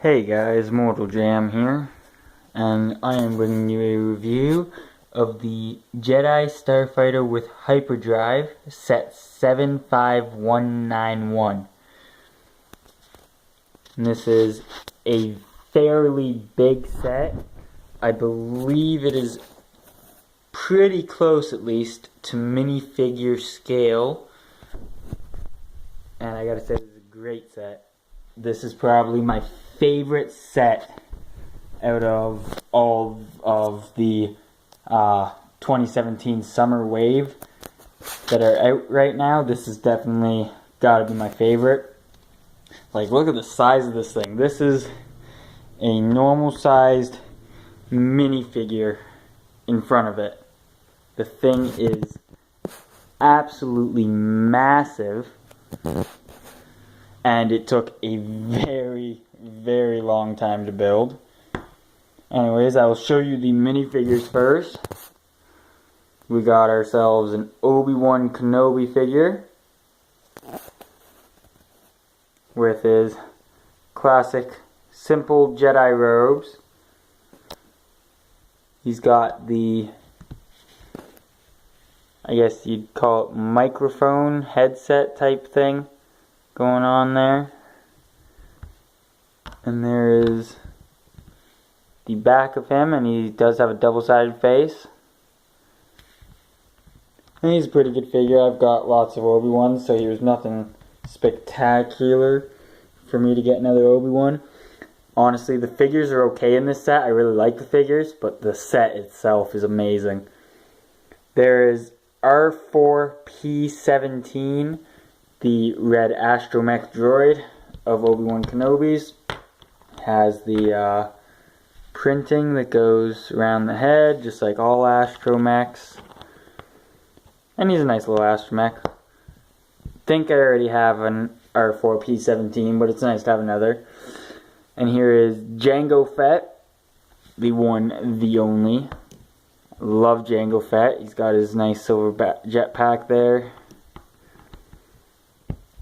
Hey guys, Mortal Jam here, and I am bringing you a review of the Jedi Starfighter with Hyperdrive set 75191. And this is a fairly big set. I believe it is pretty close, at least, to minifigure scale. And I gotta say, this is a great set. This is probably my favorite set out of all of the 2017 summer wave that are out right now. This is definitely gotta be my favorite. Like, look at the size of this thing. This is a normal sized minifigure in front of it. The thing is absolutely massive, and it took a very long time to build. Anyways, I will show you the minifigures first. We got ourselves an Obi-Wan Kenobi figure with his classic simple Jedi robes. He's got the, I guess you'd call it, microphone headset type thing going on there. And there is the back of him, and he does have a double-sided face. And he's a pretty good figure. I've got lots of Obi-Wans, so here's nothing spectacular for me to get another Obi-Wan. Honestly, the figures are okay in this set. I really like the figures, but the set itself is amazing. There is R4P17, the red astromech droid of Obi-Wan Kenobi's. Has the printing that goes around the head, just like all astromechs. And he's a nice little astromech. I think I already have an R4P17, but it's nice to have another. And here is Jango Fett, the one, the only. Love Jango Fett. He's got his nice silver jetpack there.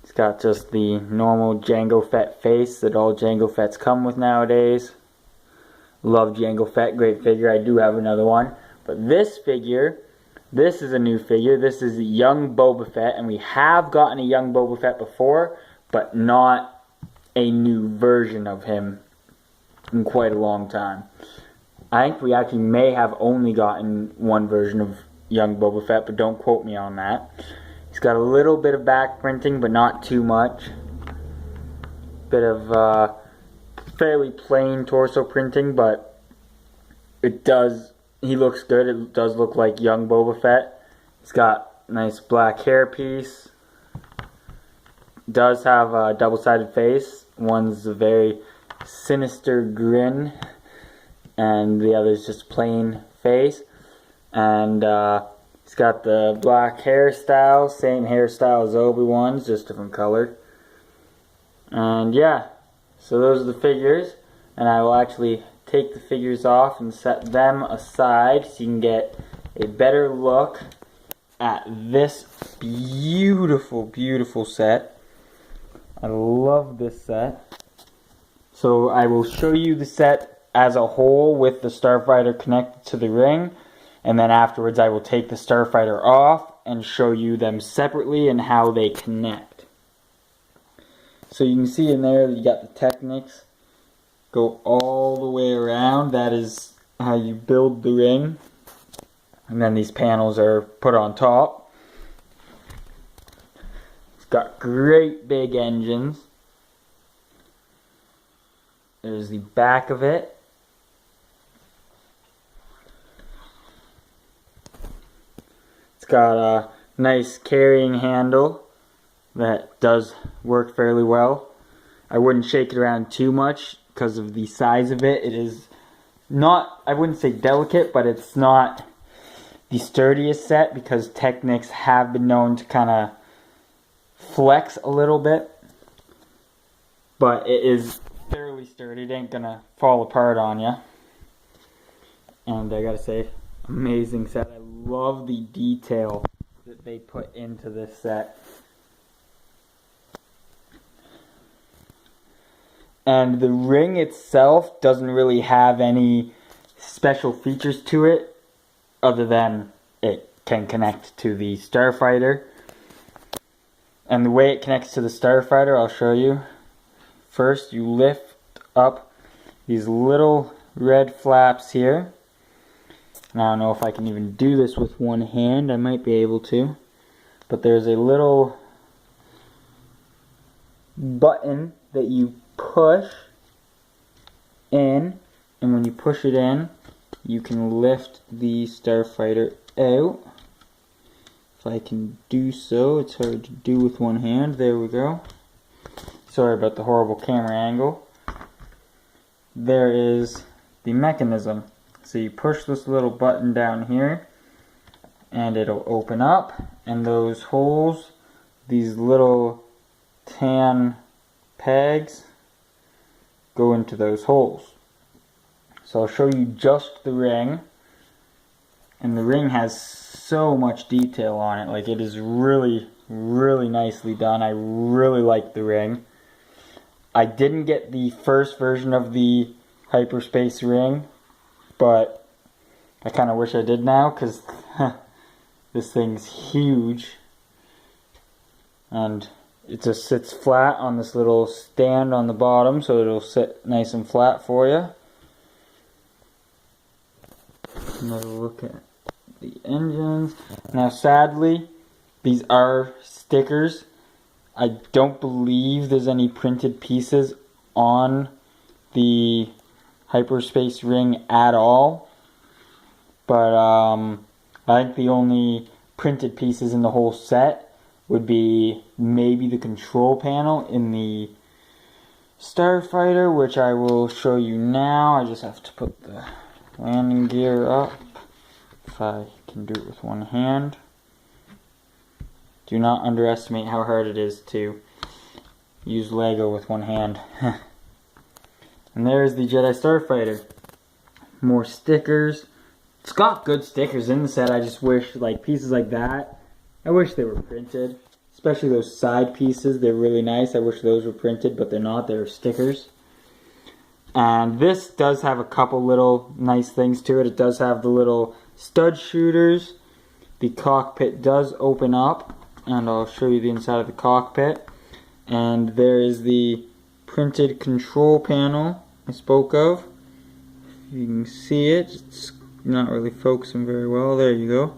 He's got just the normal Jango Fett face that all Jango Fetts come with nowadays. Love Jango Fett, great figure. I do have another one. But this figure, this is a new figure. This is young Boba Fett, and we have gotten a young Boba Fett before, but not a new version of him in quite a long time. I think we actually may have only gotten one version of young Boba Fett, but don't quote me on that. He's got a little bit of back printing, but not too much. Bit of fairly plain torso printing, but it does, he looks good. It does look like young Boba Fett. He's got a nice black hairpiece. Does have a double-sided face. One's a very sinister grin, and the other's just plain face. And he's got the black hairstyle, same hairstyle as Obi-Wan's, just different color. And yeah, so those are the figures, and I will actually take the figures off and set them aside so you can get a better look at this beautiful set. I love this set. So I will show you the set as a whole with the Starfighter connected to the ring, and then afterwards I will take the Starfighter off and show you them separately and how they connect. So you can see in there that you got the Technics go all the way around. That is how you build the ring. And then these panels are put on top. It's got great big engines. There's the back of it. It's got a nice carrying handle that does work fairly well. I wouldn't shake it around too much because of the size of it. It is not, I wouldn't say delicate, but it's not the sturdiest set because Technics have been known to kind of flex a little bit. But it is fairly sturdy. It ain't gonna fall apart on you. And I gotta say, amazing set. I love the detail that they put into this set. And the ring itself doesn't really have any special features to it other than it can connect to the starfighter. And the way it connects to the starfighter, I'll show you. First, you lift up these little red flaps here. And I don't know if I can even do this with one hand. I might be able to. But there's a little button that you push in. And when you push it in, you can lift the starfighter out. If I can do so, it's hard to do with one hand. There we go. Sorry about the horrible camera angle. There is the mechanism. So you push this little button down here and it'll open up, and those holes, these little tan pegs, go into those holes. So I'll show you just the ring, and the ring has so much detail on it. Like, it is really, really nicely done. I really like the ring. I didn't get the first version of the hyperspace ring, but I kind of wish I did now, because this thing's huge. And it just sits flat on this little stand on the bottom, so it'll sit nice and flat for you. Another look at the engines. Now, sadly, these are stickers. I don't believe there's any printed pieces on the hyperspace ring at all. But I think the only printed pieces in the whole set would be maybe the control panel in the starfighter, which I will show you now. I just have to put the landing gear up, if I can do it with one hand. Do not underestimate how hard it is to use Lego with one hand. And there's the Jedi Starfighter. More stickers. It's got good stickers in the set. I just wish, like, pieces like that, I wish they were printed. Especially those side pieces, they're really nice. I wish those were printed, but they're not. They're stickers. And this does have a couple little nice things to it. It does have the little stud shooters. The cockpit does open up, and I'll show you the inside of the cockpit. And there is the printed control panel I spoke of. If you can see it, it's not really focusing very well. There you go.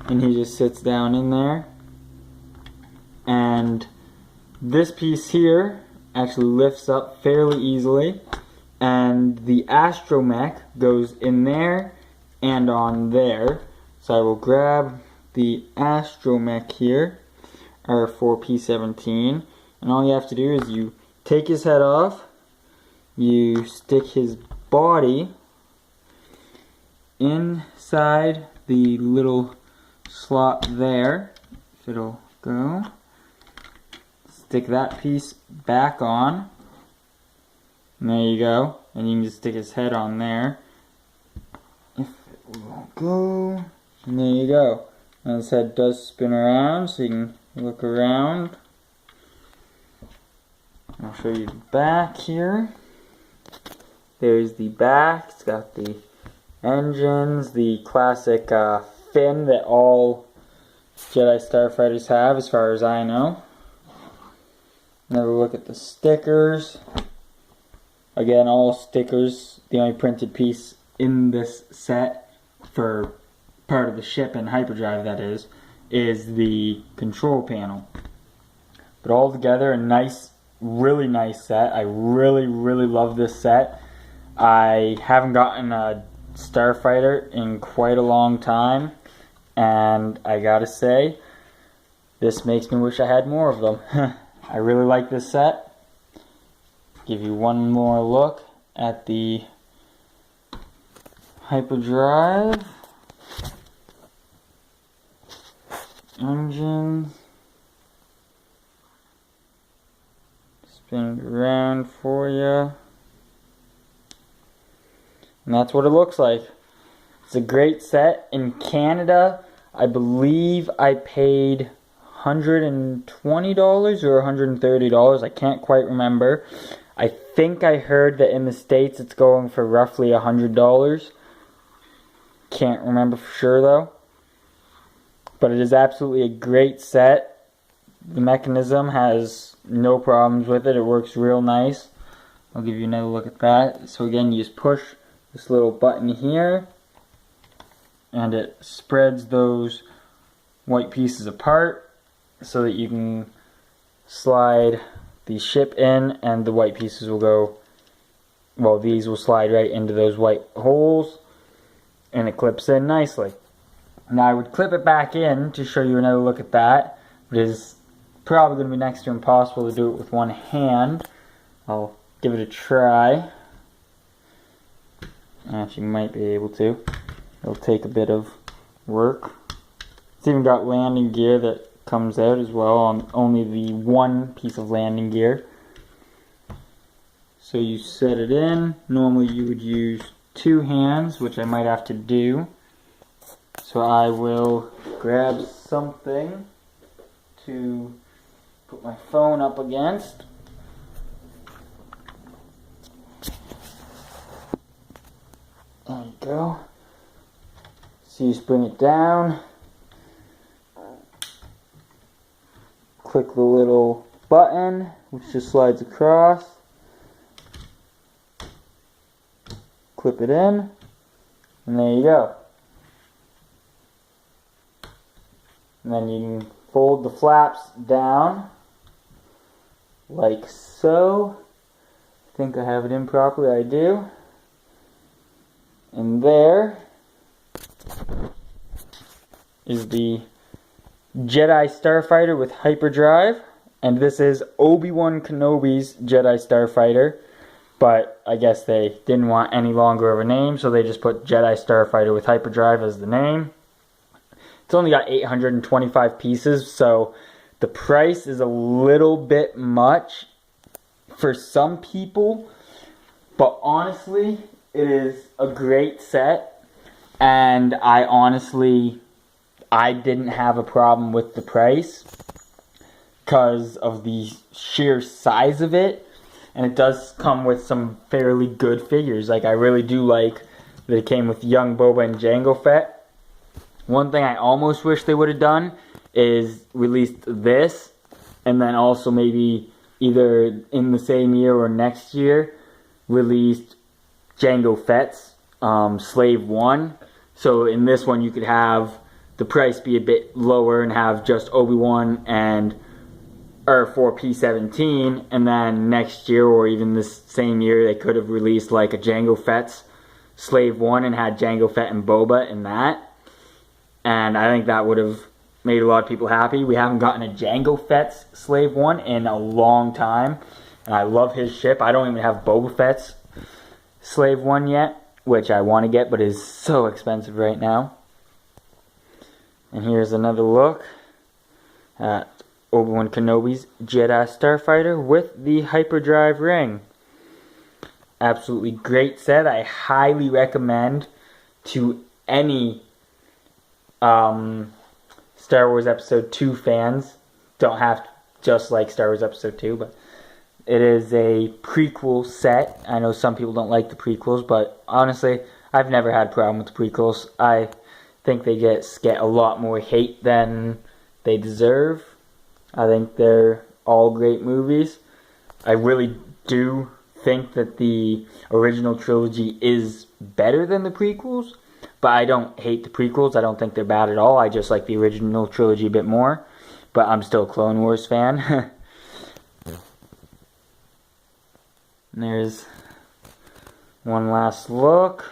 And he just sits down in there. And this piece here actually lifts up fairly easily, and the astromech goes in there and on there. So I will grab the astromech here, for P-17, and all you have to do is you take his head off, you stick his body inside the little slot there, if it'll go. Stick that piece back on, and there you go, and you can just stick his head on there, if it will go, and there you go. And his head does spin around, so you can look around. I'll show you the back here. There's the back. It's got the engines, the classic fin that all Jedi Starfighters have, as far as I know. Another look at the stickers. Again, all stickers. The only printed piece in this set for part of the ship and hyperdrive, that is the control panel. But all together, a nice, really nice set. I really, really love this set. I haven't gotten a Starfighter in quite a long time, and I gotta say, this makes me wish I had more of them. I really like this set. Give you one more look at the hyperdrive. Engine. Spin it around for you. And that's what it looks like. It's a great set. In Canada, I believe I paid $120 or $130. I can't quite remember. I think I heard that in the States it's going for roughly $100. Can't remember for sure though. But it is absolutely a great set. The mechanism has no problems with it. It works real nice. I'll give you another look at that. So again, you just push this little button here, and it spreads those white pieces apart so that you can slide the ship in, and the white pieces will go, well, these will slide right into those white holes, and it clips in nicely. Now I would clip it back in to show you another look at that. It is probably going to be next to impossible to do it with one hand. I'll give it a try. Actually, might be able to. It'll take a bit of work. It's even got landing gear that comes out as well on only the one piece of landing gear. So you set it in. Normally you would use two hands, which I might have to do. So I will grab something to put my phone up against. There you go. So you just bring it down. Click the little button, which just slides across. Clip it in, and there you go. And then you can fold the flaps down, like so. I think I have it in properly, I do. And there is the Jedi Starfighter with hyperdrive, and this is Obi-Wan Kenobi's Jedi Starfighter, but I guess they didn't want any longer of a name, so they just put Jedi Starfighter with hyperdrive as the name. It's only got 825 pieces, so the price is a little bit much for some people, but honestly, it is a great set, and I didn't have a problem with the price because of the sheer size of it, and it does come with some fairly good figures. Like, I really do like that it came with young Boba and Jango Fett. One thing I almost wish they would have done is released this, and then also maybe either in the same year or next year released Jango Fett's Slave 1. So in this one you could have the price be a bit lower and have just Obi-Wan for P-17, and then next year or even this same year they could have released like a Jango Fett's Slave 1 and had Jango Fett and Boba in that. And I think that would have made a lot of people happy. We haven't gotten a Jango Fett's Slave 1 in a long time, and I love his ship. I don't even have Boba Fett's Slave 1 yet, which I want to get, but is so expensive right now. And here's another look at Obi-Wan Kenobi's Jedi Starfighter with the hyperdrive ring. Absolutely great set. I highly recommend to any Star Wars Episode 2 fans. Don't have to just like Star Wars Episode 2, but it is a prequel set. I know some people don't like the prequels, but honestly, I've never had a problem with the prequels. I think they get a lot more hate than they deserve. I think they're all great movies. I really do think that the original trilogy is better than the prequels, but I don't hate the prequels. I don't think they're bad at all. I just like the original trilogy a bit more, but I'm still a Clone Wars fan. And there's one last look.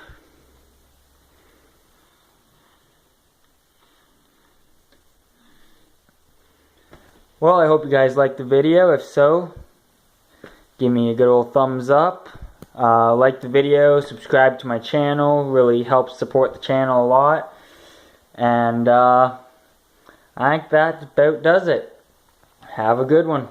Well, I hope you guys liked the video. If so, give me a good old thumbs up. Like the video, subscribe to my channel. Really helps support the channel a lot. And I think that about does it. Have a good one.